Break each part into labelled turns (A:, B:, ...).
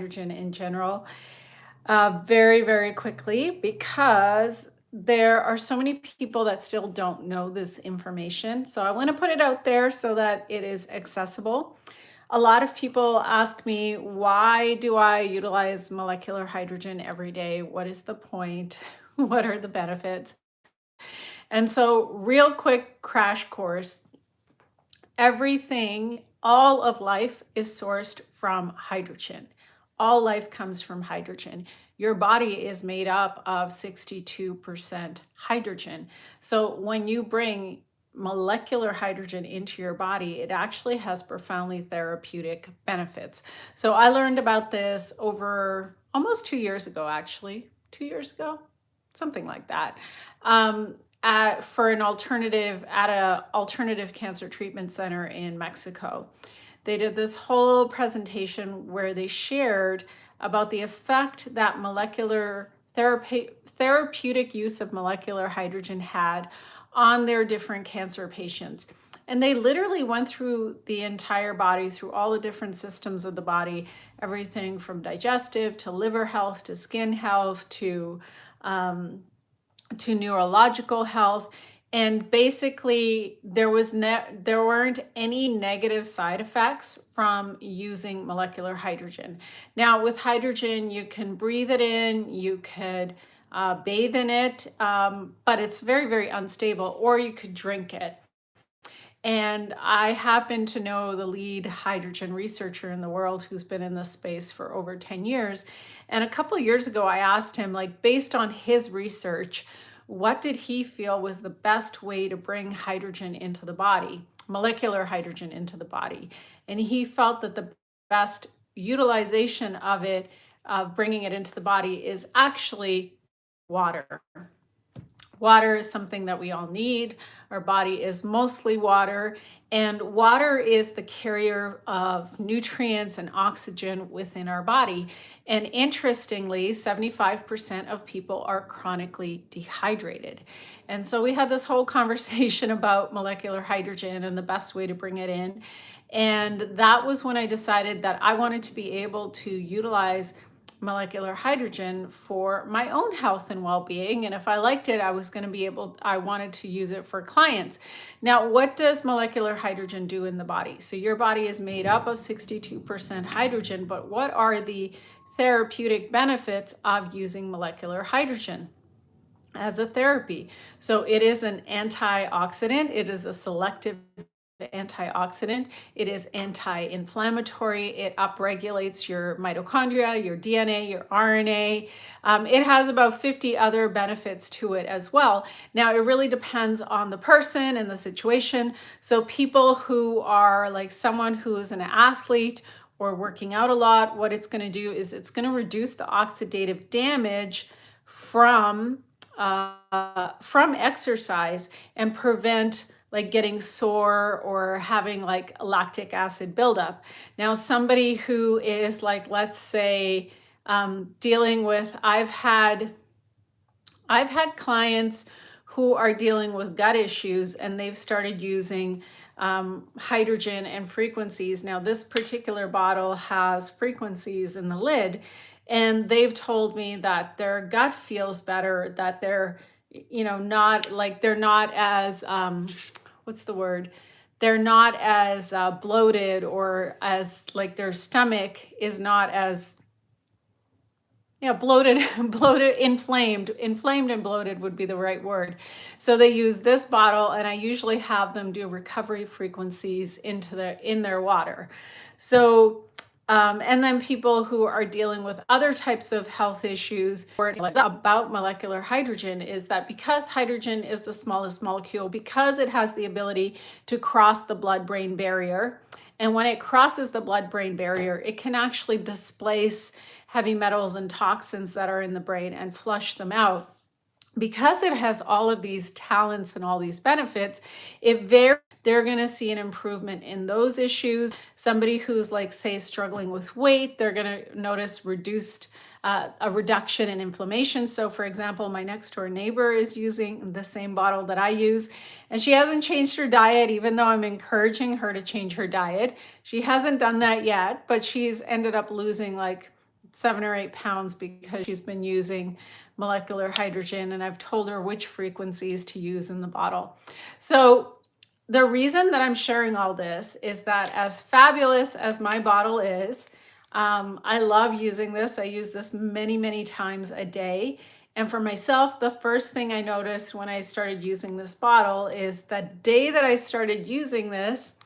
A: hydrogen in general very, very quickly because there are so many people that still don't know this information. So I want to put it out there so that it is accessible. A lot of people ask me, why do I utilize molecular hydrogen every day? What is the point? What are the benefits? And so, real quick crash course, everything, all of life is sourced from hydrogen. All life comes from hydrogen. Your body is made up of 62% hydrogen. So when you bring molecular hydrogen into your body, it actually has profoundly therapeutic benefits. So I learned about this over almost 2 years ago, actually. 2 years ago? Something like that. For an alternative at a alternative cancer treatment center in Mexico. They did this whole presentation where they shared about the effect that molecular therapeutic use of molecular hydrogen had on their different cancer patients. And they literally went through the entire body, through all the different systems of the body, everything from digestive to liver health to skin health to neurological health. And basically there weren't any negative side effects from using molecular hydrogen. Now with hydrogen, you can breathe it in, you could bathe in it, but it's very, very unstable, or you could drink it. And I happen to know the lead hydrogen researcher in the world who's been in this space for over 10 years. And a couple of years ago, I asked him, like, based on his research, what did he feel was the best way to bring hydrogen into the body, molecular hydrogen into the body? And he felt that the best utilization of it, bringing it into the body, is actually water. Water is something that we all need. Our body is mostly water, and water is the carrier of nutrients and oxygen within our body. And interestingly, 75% of people are chronically dehydrated. And so we had this whole conversation about molecular hydrogen and the best way to bring it in. And that was when I decided that I wanted to be able to utilize molecular hydrogen for my own health and well-being. And if I liked it, I wanted to use it for clients. Now, what does molecular hydrogen do in the body? So your body is made up of 62% hydrogen, but what are the therapeutic benefits of using molecular hydrogen as a therapy? So it is an antioxidant. It is a selective antioxidant. It is anti-inflammatory. It upregulates your mitochondria, your DNA, your RNA. It has about 50 other benefits to it as well. Now, it really depends on the person and the situation. So people who are like someone who is an athlete or working out a lot, what it's going to do is it's going to reduce the oxidative damage from exercise and prevent like getting sore or having like lactic acid buildup. Now, somebody who is like, let's say, dealing with, I've had clients who are dealing with gut issues, and they've started using hydrogen and frequencies. Now, this particular bottle has frequencies in the lid, and they've told me that their gut feels better, that they're they're not as what's the word? They're not as bloated, or as like their stomach is not as bloated, inflamed and bloated would be the right word. So they use this bottle, and I usually have them do recovery frequencies in their water. So and then people who are dealing with other types of health issues. About molecular hydrogen is that because hydrogen is the smallest molecule, because it has the ability to cross the blood-brain barrier, and when it crosses the blood-brain barrier, it can actually displace heavy metals and toxins that are in the brain and flush them out. Because it has all of these talents and all these benefits, they're going to see an improvement in those issues. Somebody who's like, say, struggling with weight, they're going to notice a reduction in inflammation. So for example, my next door neighbor is using the same bottle that I use, and she hasn't changed her diet, even though I'm encouraging her to change her diet. She hasn't done that yet, but she's ended up losing like 7 or 8 pounds because she's been using molecular hydrogen, and I've told her which frequencies to use in the bottle. So the reason that I'm sharing all this is that, as fabulous as my bottle is, I love using this. I use this many, many times a day. And for myself, the first thing I noticed when I started using this bottle is the day that I started using this,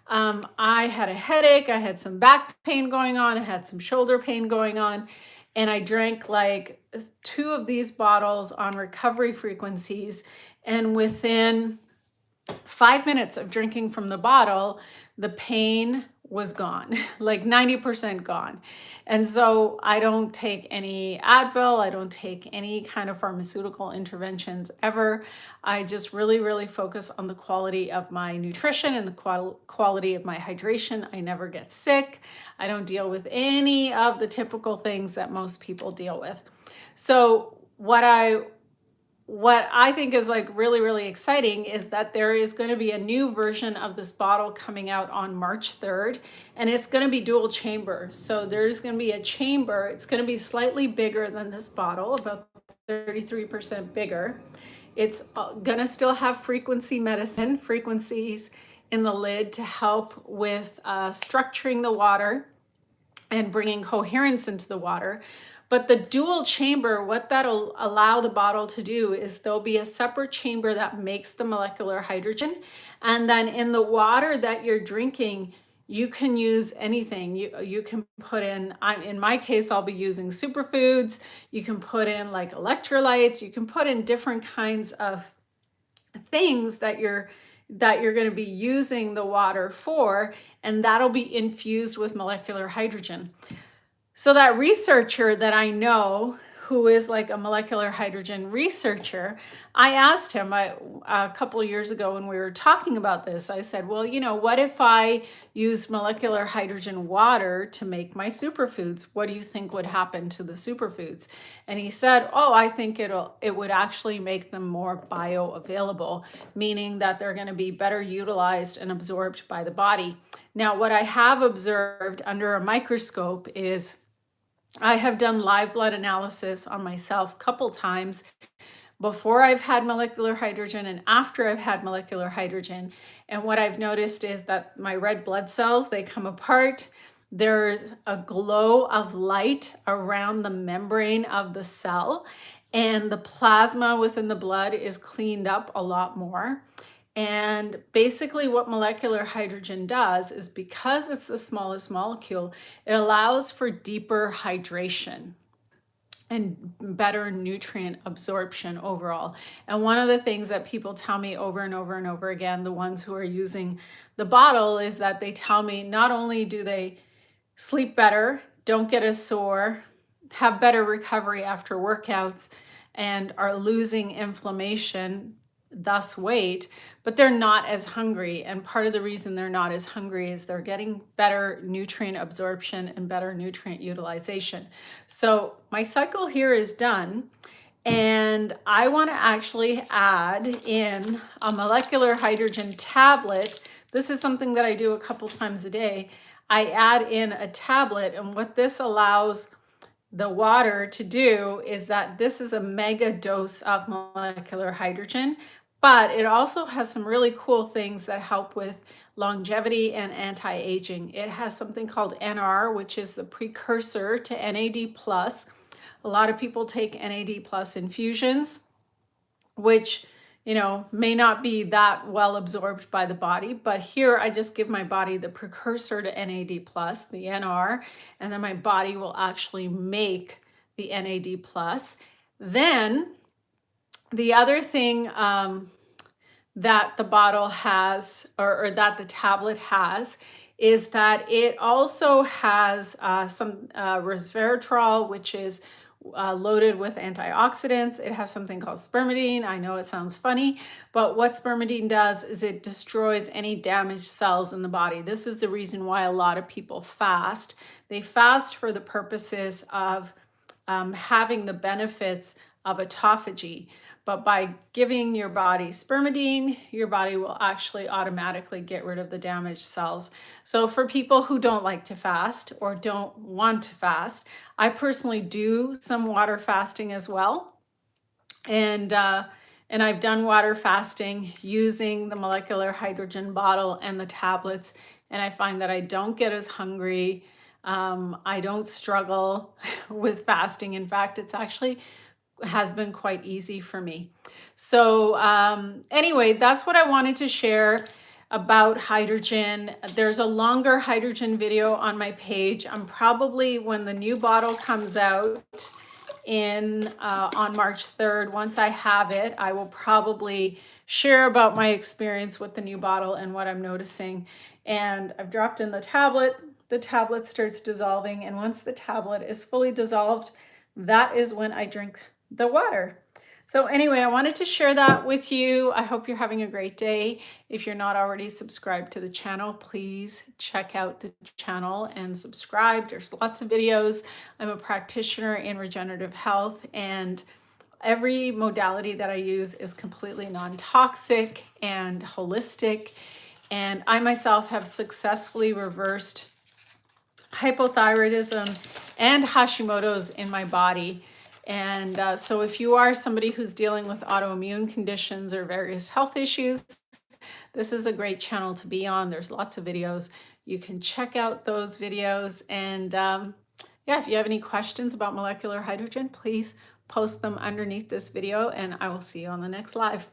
A: I had a headache, I had some back pain going on, I had some shoulder pain going on, and I drank like 2 of these bottles on recovery frequencies. And within 5 minutes of drinking from the bottle, the pain was gone, like 90% gone. And so I don't take any Advil, I don't take any kind of pharmaceutical interventions ever. I just really, really focus on the quality of my nutrition and the quality of my hydration. I never get sick. I don't deal with any of the typical things that most people deal with. So what I think is like really, really exciting is that there is going to be a new version of this bottle coming out on March 3rd, and it's going to be dual chamber. So there's going to be a chamber. It's going to be slightly bigger than this bottle, about 33% bigger. It's going to still have frequencies in the lid to help with structuring the water and bringing coherence into the water. But the dual chamber, what that'll allow the bottle to do is there'll be a separate chamber that makes the molecular hydrogen. And then in the water that you're drinking, you can use anything. You can put in my case, I'll be using superfoods. You can put in like electrolytes. You can put in different kinds of things that you're going to be using the water for, and that'll be infused with molecular hydrogen. So that researcher that I know, who is like a molecular hydrogen researcher, I asked him a couple of years ago when we were talking about this, I said, well, what if I use molecular hydrogen water to make my superfoods? What do you think would happen to the superfoods? And he said, oh, I think it would actually make them more bioavailable, meaning that they're going to be better utilized and absorbed by the body. Now, what I have observed under a microscope is I have done live blood analysis on myself a couple times before I've had molecular hydrogen and after I've had molecular hydrogen. And what I've noticed is that my red blood cells, they come apart. There's a glow of light around the membrane of the cell, and the plasma within the blood is cleaned up a lot more. And basically what molecular hydrogen does is, because it's the smallest molecule, it allows for deeper hydration and better nutrient absorption overall. And one of the things that people tell me over and over and over again, the ones who are using the bottle, is that they tell me not only do they sleep better, don't get as sore, have better recovery after workouts, and are losing inflammation, thus weight, but they're not as hungry. And part of the reason they're not as hungry is they're getting better nutrient absorption and better nutrient utilization. So my cycle here is done, and I want to actually add in a molecular hydrogen tablet. This is something that I do a couple times a day. I add in a tablet, and what this allows the water to do is that this is a mega dose of molecular hydrogen, but it also has some really cool things that help with longevity and anti-aging. It has something called NR, which is the precursor to NAD+. A lot of people take NAD+ infusions, which may not be that well absorbed by the body, but here I just give my body the precursor to NAD+, the NR, and then my body will actually make the NAD+. Then the other thing that the bottle has, or that the tablet has, is that it also has some resveratrol, which is loaded with antioxidants. It has something called spermidine. I know it sounds funny, but what spermidine does is it destroys any damaged cells in the body. This is the reason why a lot of people fast. They fast for the purposes of having the benefits of autophagy. But by giving your body spermidine, your body will actually automatically get rid of the damaged cells. So for people who don't like to fast or don't want to fast, I personally do some water fasting as well. And I've done water fasting using the molecular hydrogen bottle and the tablets, and I find that I don't get as hungry. I don't struggle with fasting. In fact, it's actually has been quite easy for me. So anyway, that's what I wanted to share about hydrogen. There's a longer hydrogen video on my page. I'm probably, when the new bottle comes out in on March 3rd, once I have it, I will probably share about my experience with the new bottle and what I'm noticing. And I've dropped in the tablet starts dissolving, and once the tablet is fully dissolved, that is when I drink the water. So anyway, I wanted to share that with you. I hope you're having a great day. If you're not already subscribed to the channel, please check out the channel and subscribe. There's lots of videos. I'm a practitioner in regenerative health, and every modality that I use is completely non-toxic and holistic. And I myself have successfully reversed hypothyroidism and Hashimoto's in my body. And so if you are somebody who's dealing with autoimmune conditions or various health issues, this is a great channel to be on. There's lots of videos. You can check out those videos. And yeah, if you have any questions about molecular hydrogen, please post them underneath this video, and I will see you on the next live.